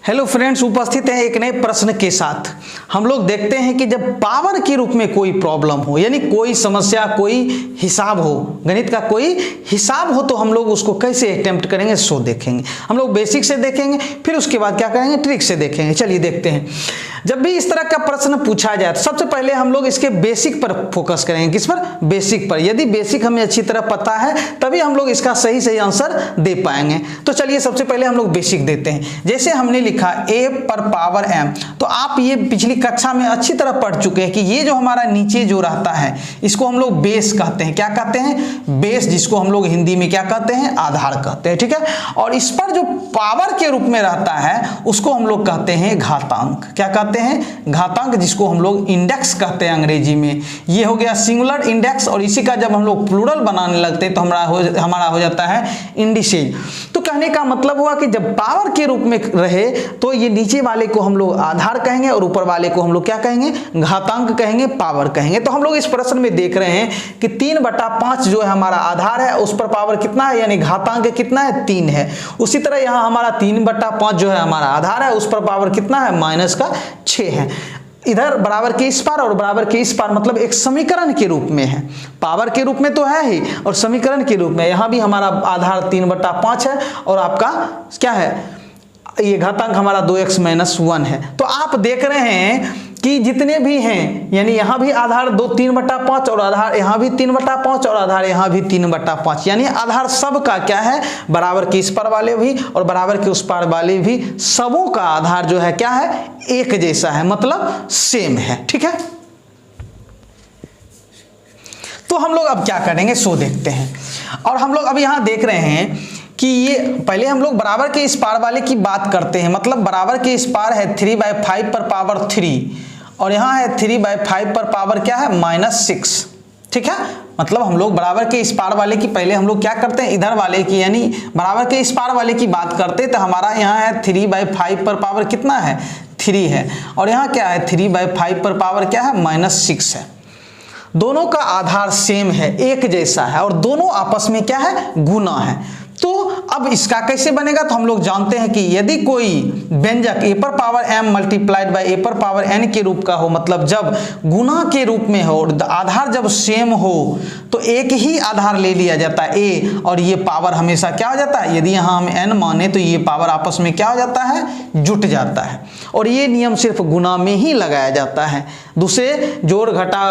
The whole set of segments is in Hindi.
हेलो फ्रेंड्स, उपस्थित हैं एक नए प्रश्न के साथ। हम लोग देखते हैं कि जब पावर के रूप में कोई प्रॉब्लम हो, यानी कोई समस्या, कोई हिसाब हो, गणित का कोई हिसाब हो, तो हम लोग उसको कैसे अटेम्प्ट करेंगे सो देखेंगे। हम लोग बेसिक से देखेंगे, फिर उसके बाद क्या करेंगे, ट्रिक से देखेंगे। चलिए देखते हैं। जब भी इस तरह का प्रश्न पूछा जाए तो सबसे पहले हम लोग इसके बेसिक पर फोकस करेंगे। किस पर? बेसिक पर। यदि बेसिक हमें अच्छी तरह पता है तभी हम लोग इसका सही आंसर दे पाएंगे। तो चलिए सबसे पहले हम लोग बेसिक देते हैं। जैसे हमने लिखा a पर पावर m, तो आप ये पिछली कक्षा में अच्छी तरह पढ़ चुके हैं कि ये जो हमारा नीचे जो रहता है इसको हम लोग बेस कहते हैं। क्या कहते हैं? बेस, जिसको हम लोग हिंदी में क्या कहते हैं? आधार कहते हैं। ठीक है। और इस पर जो पावर के रूप में रहता है उसको हम लोग कहते हैं घातांक। क्या कहते हैं? घातांक, जिसको हम लोग इंडेक्स कहते हैं अंग्रेजी में। ये हो गया सिंगुलर इंडेक्स, और इसी का जब हम लोग प्लूरल बनाने लगते हैं तो हमारा हो जाता है इंडिसेज। तो कहने का मतलब हुआ कि जब पावर के रूप में रहे तो ये नीचे वाले को हम लोग आधार कहेंगे और ऊपर वाले को हम लोग क्या कहेंगे? घातांक कहेंगे, पावर कहेंगे। तो हम लोग इस प्रश्न में देख रहे हैं कि 3/5 जो है हमारा आधार है, उस पर पावर कितना है, यानी घातांक कितना है? 3 है। उसी तरह यहाँ हमारा 3/5 जो है हमारा आधार है, उस पर पावर कितना है? -6 है। इधर बराबर के इस पार और बराबर के इस पार, मतलब एक समीकरण के रूप में है। पावर के रूप में तो है ही, और समीकरण के रूप में यहाँ भी हमारा आधार 3/5 है और आपका क्या है? ये घातांक हमारा 2x - 1 है। तो आप देख रहे हैं कि जितने भी हैं, यानी यहाँ भी आधार 3/5 और आधार यहाँ भी 3/5 और आधार यहाँ भी 3/5, यानी आधार सब का क्या है? बराबर के इस पार वाले भी और बराबर के उस पार वाले भी, सबों का आधार जो है क्या है? एक जैसा है, मतलब सेम है। ठीक है। तो हम लोग अब क्या करेंगे सो देखते हैं। और हम लोग अब यहाँ देख रहे हैं कि ये पहले हम लोग बराबर के इस पार वाले की बात करते हैं। मतलब बराबर के इस पार है 3/5 पर पावर 3, और यहाँ है 3/5 पर पावर क्या है? -6। ठीक है। मतलब हम लोग बराबर के इस पार वाले की पहले हम लोग क्या करते हैं? इधर वाले की, यानी बराबर के इस पार वाले की बात करते हैं। तो हमारा यहाँ है 3/5 पर पावर कितना है? 3 है। और यहाँ क्या है? 3/5 पर पावर क्या है? -6 है। दोनों का आधार सेम है, एक जैसा है, और दोनों आपस में क्या है? गुना है। तो अब इसका कैसे बनेगा? तो हम लोग जानते हैं कि यदि कोई व्यंजक a पर power m multiplied by a पर पावर n के रूप का हो, मतलब जब गुना के रूप में हो, आधार जब सेम हो, तो एक ही आधार ले लिया जाता है a, और ये पावर हमेशा क्या हो जाता है? यदि यहाँ हम n माने तो ये पावर आपस में क्या हो जाता है? जुट जाता है। और ये नियम सिर्फ गुना में ही लगाया जाता है, दूसरे जोड़ घटा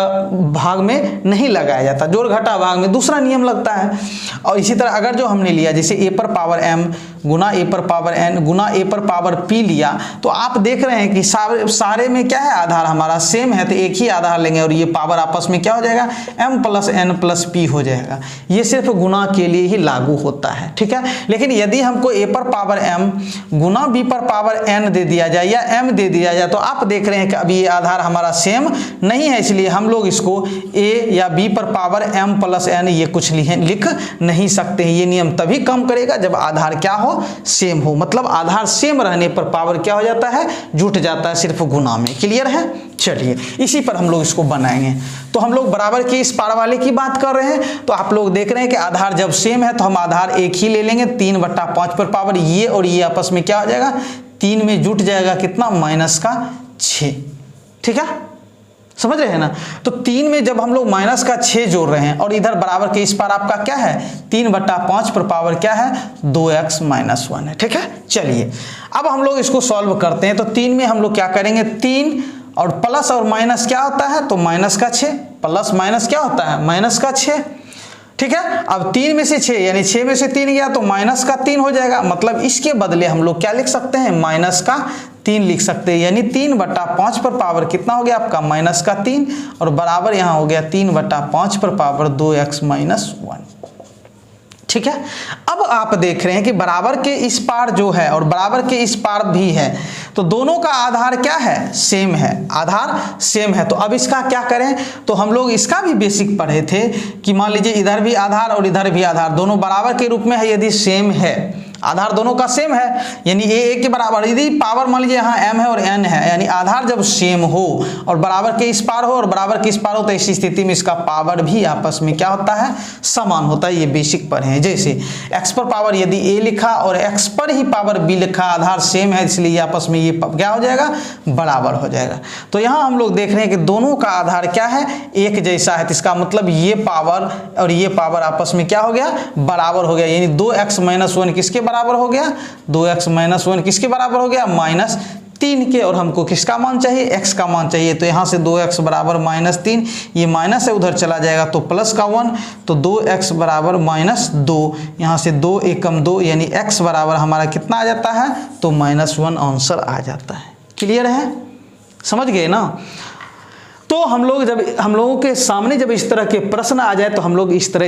भाग में नहीं लगाया जाता। जोड़ घटा भाग में दूसरा नियम लगता है। और इसी तरह अगर जो हमने लिया जैसे a पर पावर m गुना a पर पावर n गुना a पर पावर p लिया, तो आप देख रहे हैं कि सारे में क्या है? आधार हमारा सेम है, तो एक ही आधार लेंगे और ये पावर आपस में क्या हो जाएगा? m + n + p हो जाएगा। ये सिर्फ गुना के लिए ही लागू होता है। ठीक है। लेकिन यदि हमको a पर पावर m गुना b पर पावर n दे दिया जाए या m दे दिया जाए, तो आप देख रहे हैं कि अभी ये आधार हमारा सेम नहीं है, इसलिए हम लोग इसको a या b पर पावर m + n ये कुछ लिख नहीं सकते हैं। ये नियम तभी काम करेगा जब आधार क्या हो? सेम हो। मतलब आधार सेम रहने पर पावर क्या हो जाता है? जुट जाता है, सिर्फ गुना में। क्लियर है? चलिए इसी पर हम लोग इसको बनाएंगे। तो हम लोग बराबर के इस पार वाले की बात कर रहे हैं, तो आप लोग देख रहे हैं कि आधार जब सेम है तो हम आधार एक ही ले लेंगे। 3/5 पर पावर ये और ये आपस में क्या हो जाएगा? 3 में जुट जाएगा कितना? -6। ठीक है, समझ रहे हैं ना? तो 3 में जब हम लोग -6 जोड़ रहे हैं, और इधर बराबर के इस पार आपका क्या है? 3/5 पर पावर क्या है? 2x - 1 है। ठीक है। चलिए अब हम लोग इसको सॉल्व करते हैं। तो 3 में हम लोग क्या करेंगे? 3 और प्लस और माइनस क्या होता है? तो -6 प्लस माइनस क्या होता है? -6। ठीक है। अब 3 में से 6, यानी 6 में से 3 गया तो -3 हो जाएगा। मतलब इसके बदले हम लोग क्या लिख सकते हैं? -3 लिख सकते हैं। यानी 3/5 पर पावर कितना हो गया आपका? -3, और बराबर यहाँ हो गया 3/5 पर पावर 2x - 1। ठीक है। अब आप देख रहे हैं कि बराबर के इस पार जो है और बराबर के इस पार भी है, तो दोनों का आधार क्या है? सेम है। आधार सेम है। तो अब इसका क्या करें? तो हम लोग इसका भी बेसिक पढ़े थे कि मान लीजिए इधर भी आधार और इधर भी आधार दोनों बराबर के रूप में है। यदि सेम है आधार दोनों का सेम है, यानी a के बराबर। यदि पावर मान लीजिए यहाँ m है और n है, यानी आधार जब सेम हो और बराबर के इस पार हो और बराबर के इस पार हो, तो ऐसी स्थिति में इसका पावर भी आपस में क्या होता है, समान होता है। ये बेसिक पर है। जैसे x पर पावर यदि a लिखा और x पर ही पावर b लिखा, आधार सेम है, इसलिए ये आपस में ये क्या हो जाएगा, बराबर हो जाएगा। तो यहाँ हम लोग देख रहे हैं कि दोनों का आधार क्या है, एक जैसा है। तो इसका मतलब ये पावर और ये पावर आपस में क्या हो गया, बराबर हो गया। यानी 2x - 1 किसके बराबर हो गया, 2x - 1 किसके बराबर हो गया, -3 के। और हमको किसका मान चाहिए, x का मान चाहिए। तो यहाँ से 2x बराबर -3, ये माइनस है उधर चला जाएगा तो प्लस का 1, तो 2x बराबर -2। यहाँ से 2 एकम 2, यानी x बराबर हमारा कितना आ जाता है, तो -1 आंसर आ जाता है। क्लियर है, समझ गए ना। तो हम लोगों के सामने जब इस तरह के प्रश्न आ जाए तो हम लोग इस तरह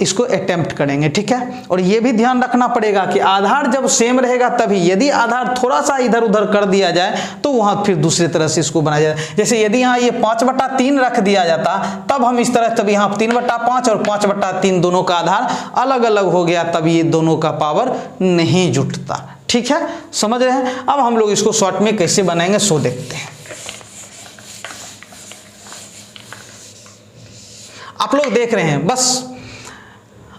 इसको अटेम्प्ट करेंगे, ठीक है। और ये भी ध्यान रखना पड़ेगा कि आधार जब सेम रहेगा तभी, यदि आधार थोड़ा सा इधर उधर कर दिया जाए तो वहाँ फिर दूसरी तरह से इसको बनाया जाए। जैसे यदि यहाँ ये 5/3 रख दिया जाता तब हम इस तरह, तब यहाँ 3/5 और 5/3 दोनों का आधार अलग अलग हो गया, तब ये दोनों का पावर नहीं जुटता। ठीक है, समझ रहे हैं। अब हम लोग इसको शॉर्ट में कैसे बनाएंगे सो देखते हैं। आप लोग देख रहे हैं, बस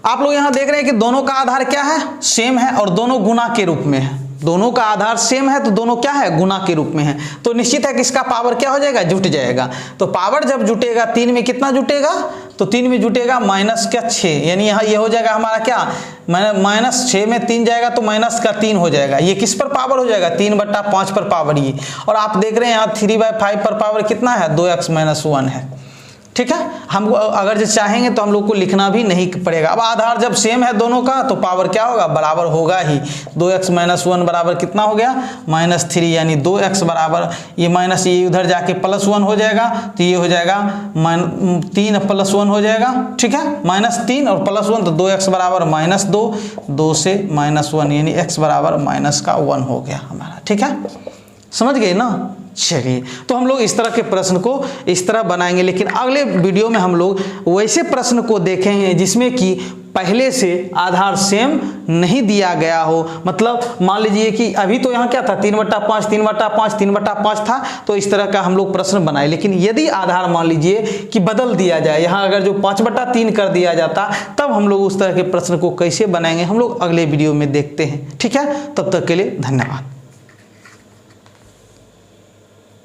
आप लोग यहां देख रहे हैं कि दोनों का आधार क्या है, सेम है और दोनों गुना के रूप में है। दोनों का आधार सेम है तो दोनों क्या है, गुना के रूप में है। तो निश्चित है कि इसका पावर क्या हो जाएगा, जुट जाएगा। तो पावर जब जुटेगा 3 में कितना जुटेगा, तो 3 में जुटेगा -6, यानी यहाँ ये हो जाएगा हमारा क्या, -6 में 3 जाएगा तो -3 हो जाएगा। ये किस पर पावर हो जाएगा, 3/5 पर पावर ये। और आप देख रहे हैं यहाँ 3/5 पर पावर कितना है, 2x - 1 है। ठीक है, हम अगर जो चाहेंगे तो हम लोग को लिखना भी नहीं पड़ेगा। अब आधार जब सेम है दोनों का तो पावर क्या होगा, बराबर होगा ही। 2x - 1 बराबर कितना हो गया, -3, यानी 2x बराबर ये माइनस ये उधर जाके +1 हो जाएगा, तो ये हो जाएगा 3 + 1 हो जाएगा। ठीक है, -3 और +1 तो 2x बराबर -2, 2 से -1 यानी x बराबर -1 हो गया हमारा। ठीक है, समझ गए ना। चलिए, तो हम लोग इस तरह के प्रश्न को इस तरह बनाएंगे, लेकिन अगले वीडियो में हम लोग वैसे प्रश्न को देखेंगे जिसमें कि पहले से आधार सेम नहीं दिया गया हो। मतलब मान लीजिए कि अभी तो यहाँ क्या था, 3/5 3/5 3/5 था, तो इस तरह का हम लोग प्रश्न बनाए। लेकिन यदि आधार मान लीजिए कि बदल दिया जाए, यहाँ अगर जो 5/3 कर दिया जाता, तब हम लोग उस तरह के प्रश्न को कैसे बनाएंगे हम लोग अगले वीडियो में देखते हैं। ठीक है, तब तक के लिए धन्यवाद।